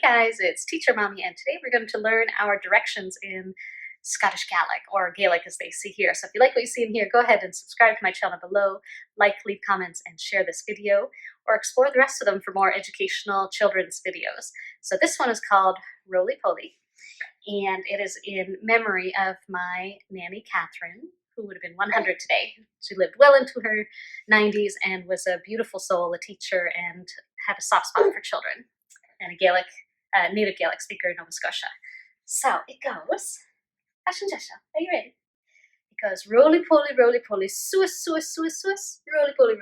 guys, it's Teacher Mommy, and today we're going to learn our directions in Scottish Gaelic, or Gaelic as they see here. So if you like what you see in here, go ahead and subscribe to my channel below, like, leave comments, and share this video, or explore the rest of them for more educational children's videos. So this one is called Roly Poly, and it is in memory of my Nanny Catherine, who would have been 100 today. She lived well into her 90s and was a beautiful soul, a teacher, and had a soft spot for children, and a Gaelic, native Gaelic speaker in Nova Scotia. So it goes, are you ready? It goes roly poly, Suas, Suas, Suas, Suas, roly poly,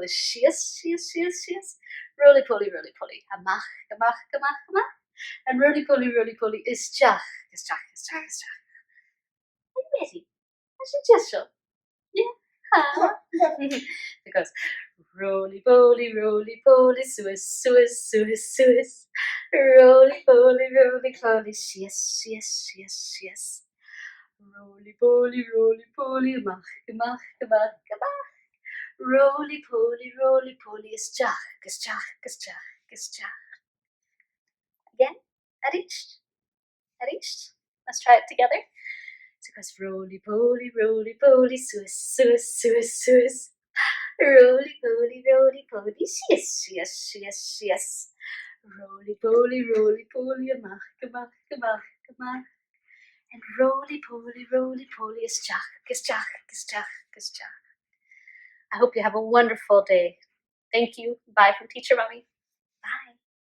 Sios, Sios, Sios, Sios, roly poly, A-mach, A-mach, A-mach, A-mach, and roly poly, A-steach, A-steach, A-steach, A-steach. Are you ready? Yeah. It goes roly poly, Suas, Suas, Suas, Suas, roly poly, Sios, Sios, Sios, Sios, roly poly, A-mach, A-mach, A-mach, A-mach, roly poly, A-steach, A-steach, A-steach, A-steach. Again, at each. Let's try it together. So it goes roly poly, Suas, Suas, Suas, Suas, roly poly, Sios, Sios, Sios, Sios, roly poly, A-mach, A-mach, A-mach, A-mach, and roly poly, A-steach, A-steach, A-steach, A-steach. I hope you have a wonderful day. Thank you. Bye from Teacher Mommy.